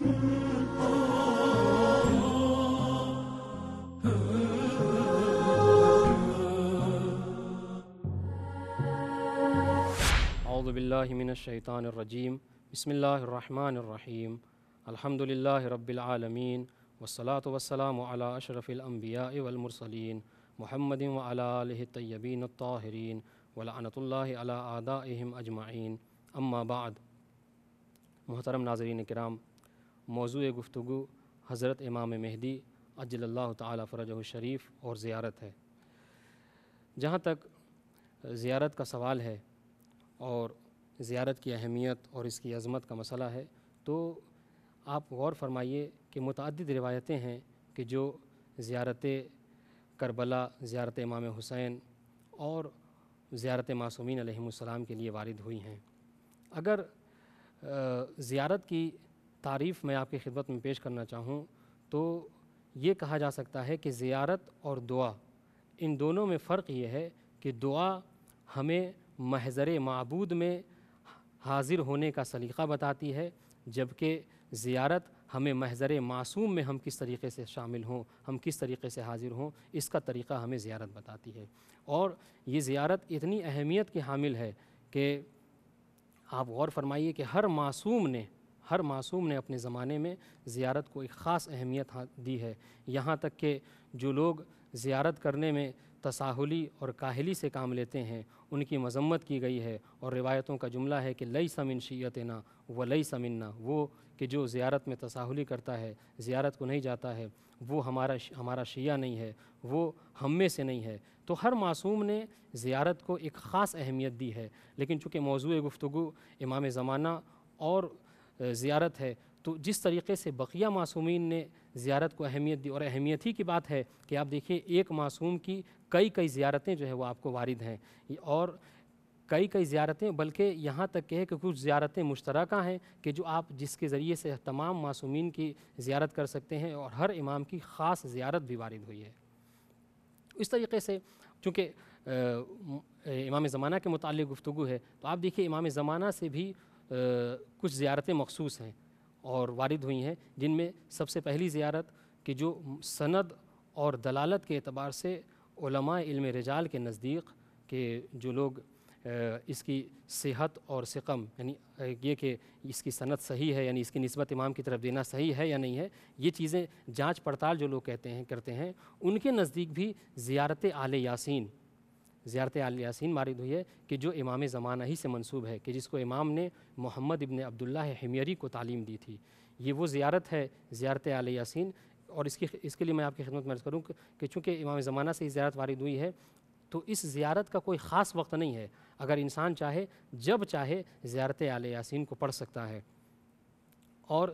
اعوذ باللہ من الشیطان الرجیم بسم اللہ الرحمن الرحیم الحمدللہ رب العالمین والصلاة والسلام علی اشرف الانبیاء والمرسلین محمد وعلی آلہ الطیبین الطاہرین ولعنۃ اللہ علی اعدائہم اجمعین اما بعد۔ محترم ناظرین کرام، موضوع گفتگو حضرت امام مہدی عجل اللہ تعالی فرجہ الشریف اور زیارت ہے۔ جہاں تک زیارت کا سوال ہے اور زیارت کی اہمیت اور اس کی عظمت کا مسئلہ ہے، تو آپ غور فرمائیے کہ متعدد روایتیں ہیں کہ جو زیارت کربلا، زیارت امام حسین اور زیارت معصومین علیہم السلام کے لیے وارد ہوئی ہیں۔ اگر زیارت کی تعریف میں آپ کی خدمت میں پیش کرنا چاہوں تو یہ کہا جا سکتا ہے کہ زیارت اور دعا، ان دونوں میں فرق یہ ہے کہ دعا ہمیں محضر معبود میں حاضر ہونے کا سلیقہ بتاتی ہے، جبکہ زیارت ہمیں محضر معصوم میں ہم کس طریقے سے شامل ہوں، ہم کس طریقے سے حاضر ہوں، اس کا طریقہ ہمیں زیارت بتاتی ہے۔ اور یہ زیارت اتنی اہمیت کی حامل ہے کہ آپ غور فرمائیے کہ ہر معصوم نے اپنے زمانے میں زیارت کو ایک خاص اہمیت دی ہے، یہاں تک کہ جو لوگ زیارت کرنے میں تساہلی اور کاہلی سے کام لیتے ہیں ان کی مذمت کی گئی ہے، اور روایتوں کا جملہ ہے کہ لیس من شیعتنا ولیس منا، وہ کہ جو زیارت میں تساہلی کرتا ہے، زیارت کو نہیں جاتا ہے، وہ ہمارا شیعہ نہیں ہے، وہ ہم میں سے نہیں ہے۔ تو ہر معصوم نے زیارت کو ایک خاص اہمیت دی ہے، لیکن چونکہ موضوع گفتگو امام زمانہ اور زیارت ہے، تو جس طریقے سے بقیہ معصومین نے زیارت کو اہمیت دی، اور اہمیت ہی کی بات ہے کہ آپ دیکھیے ایک معصوم کی کئی زیارتیں جو ہے وہ آپ کو وارد ہیں، اور کئی زیارتیں، بلکہ یہاں تک کہ کچھ زیارتیں مشترکہ ہیں کہ جو آپ جس کے ذریعے سے تمام معصومین کی زیارت کر سکتے ہیں، اور ہر امام کی خاص زیارت بھی وارد ہوئی ہے۔ اس طریقے سے چونکہ امام زمانہ کے متعلق گفتگو ہے، تو آپ دیکھیے امام زمانہ سے بھی کچھ زیارتیں مخصوص ہیں اور وارد ہوئی ہیں، جن میں سب سے پہلی زیارت کہ جو سند اور دلالت کے اعتبار سے علماء علم رجال کے نزدیک کہ جو لوگ اس کی صحت اور سقم، یعنی یہ کہ اس کی سند صحیح ہے، یعنی اس کی نسبت امام کی طرف دینا صحیح ہے یا نہیں ہے، یہ چیزیں جانچ پڑتال جو لوگ کرتے ہیں ان کے نزدیک بھی زیارت آل یاسین وارد ہوئی ہے کہ جو امام زمانہ ہی سے منسوب ہے، کہ جس کو امام نے محمد ابن عبداللہ حمیری کو تعلیم دی تھی۔ یہ وہ زیارت ہے، زیارت آل یاسین، اور اس کے لیے میں آپ کی خدمت میں عرض کروں کہ چونکہ امام زمانہ سے یہ زیارت وارد ہوئی ہے تو اس زیارت کا کوئی خاص وقت نہیں ہے، اگر انسان چاہے جب چاہے زیارت آل یاسین کو پڑھ سکتا ہے، اور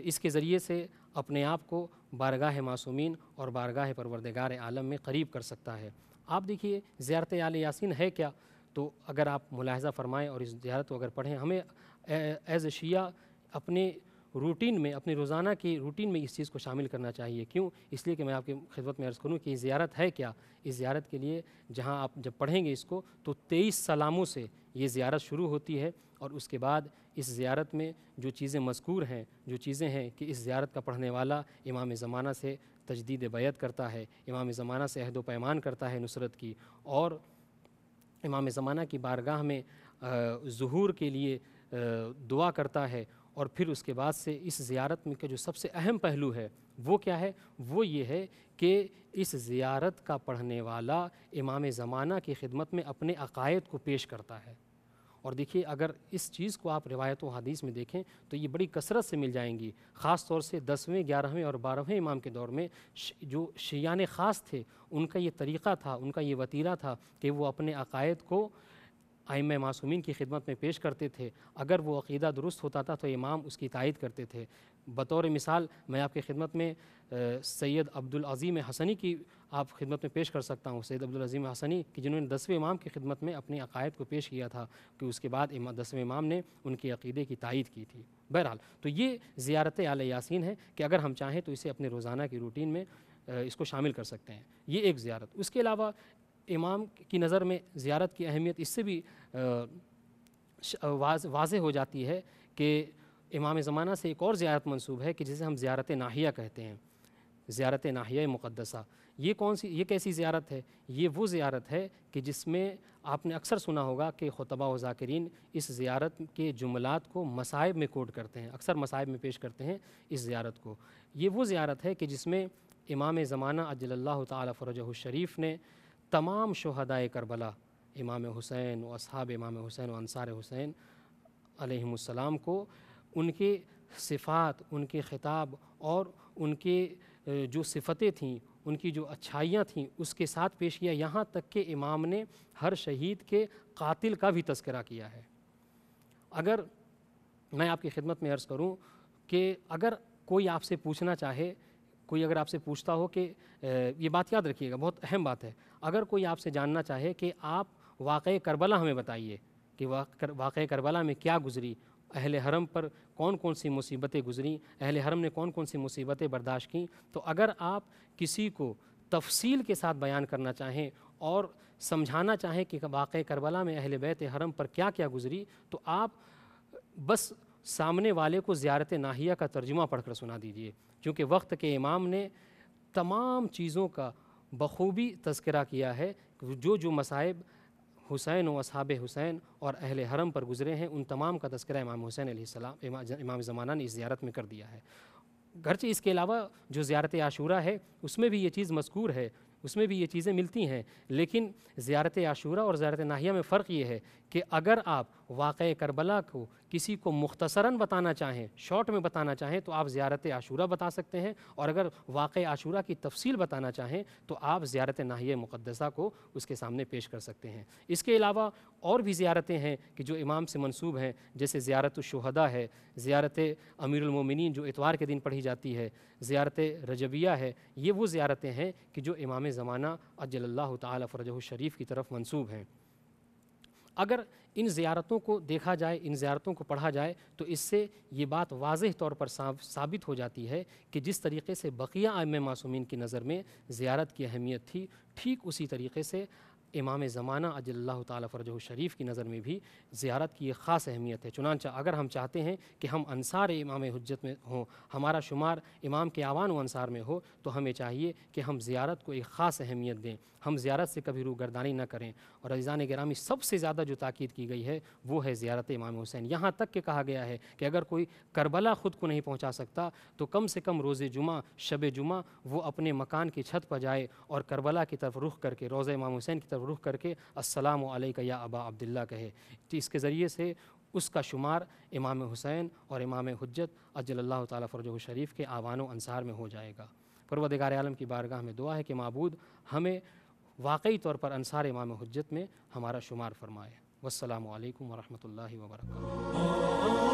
اس کے ذریعے سے اپنے آپ کو بارگاہ معصومین اور بارگاہ پروردگار عالم میں قریب کر سکتا ہے۔ آپ دیکھیے زیارت آل یاسین ہے کیا، تو اگر آپ ملاحظہ فرمائیں اور اس زیارت کو اگر پڑھیں، ہمیں ایز اے شیعہ اپنے روٹین میں، اپنے روزانہ کی روٹین میں اس چیز کو شامل کرنا چاہیے۔ کیوں؟ اس لیے کہ میں آپ کی خدمت میں عرض کروں کہ یہ زیارت ہے کیا۔ اس زیارت کے لیے جہاں آپ جب پڑھیں گے اس کو تو 23 سلاموں سے یہ زیارت شروع ہوتی ہے، اور اس کے بعد اس زیارت میں جو چیزیں مذکور ہیں، جو چیزیں ہیں کہ اس زیارت کا پڑھنے والا امام زمانہ سے تجدید بیعت کرتا ہے، امام زمانہ سے عہد و پیمان کرتا ہے نصرت کی، اور امام زمانہ کی بارگاہ میں ظہور کے لیے دعا کرتا ہے، اور پھر اس کے بعد سے اس زیارت میں کا جو سب سے اہم پہلو ہے وہ کیا ہے؟ وہ یہ ہے کہ اس زیارت کا پڑھنے والا امام زمانہ کی خدمت میں اپنے عقائد کو پیش کرتا ہے۔ اور دیکھیے اگر اس چیز کو آپ روایت و حدیث میں دیکھیں تو یہ بڑی کثرت سے مل جائیں گی، خاص طور سے 10ویں، 11ویں اور 12ویں امام کے دور میں جو شیعان خاص تھے ان کا یہ طریقہ تھا، ان کا یہ وتیرہ تھا کہ وہ اپنے عقائد کو ائمہ معصومین کی خدمت میں پیش کرتے تھے۔ اگر وہ عقیدہ درست ہوتا تھا تو امام اس کی تائید کرتے تھے۔ بطور مثال میں آپ کی خدمت میں سید عبدالعظیم حسنی کی آپ خدمت میں پیش کر سکتا ہوں۔ سید عبدالعظیم حسنی کہ جنہوں نے 10ویں امام کی خدمت میں اپنے عقائد کو پیش کیا تھا، کہ اس کے بعد 10ویں امام نے ان کے عقیدے کی تائید کی تھی۔ بہرحال تو یہ زیارت آل یاسین ہے کہ اگر ہم چاہیں تو اسے اپنے روزانہ کی روٹین میں اس کو شامل کر سکتے ہیں۔ یہ ایک زیارت۔ اس کے علاوہ امام کی نظر میں زیارت کی اہمیت اس سے بھی واضح ہو جاتی ہے کہ امام زمانہ سے ایک اور زیارت منسوب ہے کہ جسے ہم زیارت ناحیہ کہتے ہیں، زیارت ناحیہ مقدسہ۔ یہ کیسی زیارت ہے؟ یہ وہ زیارت ہے کہ جس میں آپ نے اکثر سنا ہوگا کہ خطباء و ذاکرین اس زیارت کے جملات کو مصائب میں کوٹ کرتے ہیں، اکثر مصائب میں پیش کرتے ہیں اس زیارت کو۔ یہ وہ زیارت ہے کہ جس میں امام زمانہ عجل اللہ تعالی فرجہ الشریف نے تمام شہدائے کربلا، امام حسین و اصحاب امام حسین و انصار حسین علیہم السلام کو ان کے صفات، ان کے خطاب اور ان کے جو صفتیں تھیں، ان کی جو اچھائیاں تھیں اس کے ساتھ پیش کیا، یہاں تک کہ امام نے ہر شہید کے قاتل کا بھی تذکرہ کیا ہے۔ اگر میں آپ کی خدمت میں عرض کروں کہ اگر کوئی آپ سے پوچھنا چاہے، کوئی اگر آپ سے پوچھتا ہو کہ یہ بات یاد رکھیے گا، بہت اہم بات ہے، اگر کوئی آپ سے جاننا چاہے کہ آپ واقعہ کربلا ہمیں بتائیے کہ واقعہ کربلا میں کیا گزری، اہل حرم پر کون کون سی مصیبتیں گزریں، اہل حرم نے کون کون سی مصیبتیں برداشت کیں، تو اگر آپ کسی کو تفصیل کے ساتھ بیان کرنا چاہیں اور سمجھانا چاہیں کہ واقعہ کربلا میں اہل بیت حرم پر کیا کیا گزری، تو آپ بس سامنے والے کو زیارت ناحیہ کا ترجمہ پڑھ کر سنا دیجئے، کیونکہ وقت کے امام نے تمام چیزوں کا بخوبی تذکرہ کیا ہے، جو مصائب حسین و اصحاب حسین اور اہل حرم پر گزرے ہیں ان تمام کا تذکرہ امام حسین علیہ السلام، امام زمانہ نے اس زیارت میں کر دیا ہے۔ گرچہ اس کے علاوہ جو زیارت عاشورہ ہے اس میں بھی یہ چیز مذکور ہے، اس میں بھی یہ چیزیں ملتی ہیں، لیکن زیارت عاشورہ اور زیارت ناحیہ میں فرق یہ ہے کہ اگر آپ واقعہ کربلا کو کسی کو مختصراً بتانا چاہیں، شارٹ میں بتانا چاہیں تو آپ زیارت عاشورہ بتا سکتے ہیں، اور اگر واقعہ عاشورہ کی تفصیل بتانا چاہیں تو آپ زیارت ناحیہ مقدسہ کو اس کے سامنے پیش کر سکتے ہیں۔ اس کے علاوہ اور بھی زیارتیں ہیں کہ جو امام سے منسوب ہیں، جیسے زیارت الشہداء ہے، زیارت امیر المومنین جو اتوار کے دن پڑھی جاتی ہے، زیارت رجبیہ ہے۔ یہ وہ زیارتیں ہیں کہ جو امام زمانہ عجل اللہ تعالی فرجہ الشریف کی طرف منسوب ہیں۔ اگر ان زیارتوں کو دیکھا جائے، ان زیارتوں کو پڑھا جائے تو اس سے یہ بات واضح طور پر ثابت ہو جاتی ہے کہ جس طریقے سے بقیہ ائمہ معصومین کی نظر میں زیارت کی اہمیت تھی، ٹھیک اسی طریقے سے امام زمانہ عجل اللہ تعالی فرجہ الشریف کی نظر میں بھی زیارت کی ایک خاص اہمیت ہے۔ چنانچہ اگر ہم چاہتے ہیں کہ ہم انصار امام حجت میں ہوں، ہمارا شمار امام کے اعوان و انصار میں ہو، تو ہمیں چاہیے کہ ہم زیارت کو ایک خاص اہمیت دیں، ہم زیارت سے کبھی روگردانی نہ کریں۔ اور عزیزان گرامی، سب سے زیادہ جو تاکید کی گئی ہے وہ ہے زیارت امام حسین۔ یہاں تک کہ کہا گیا ہے کہ اگر کوئی کربلا خود کو نہیں پہنچا سکتا تو کم سے کم روز جمعہ، شب جمعہ وہ اپنے مکان کی چھت پر جائے اور کربلا کی طرف رخ کر کے، روضہ امام حسین کی طرف رخ کر کے السلام علیک یا ابا عبداللہ کہے، تو اس کے ذریعے سے اس کا شمار امام حسین اور امام حجت عجل اللہ تعالی فرجہ الشریف کے اعوان و انصار میں ہو جائے گا۔ پروردگار عالم کی بارگاہ میں دعا ہے کہ معبود ہمیں واقعی طور پر انصار امام حجت میں ہمارا شمار فرمائے۔ والسلام علیکم ورحمۃ اللہ وبرکاتہ۔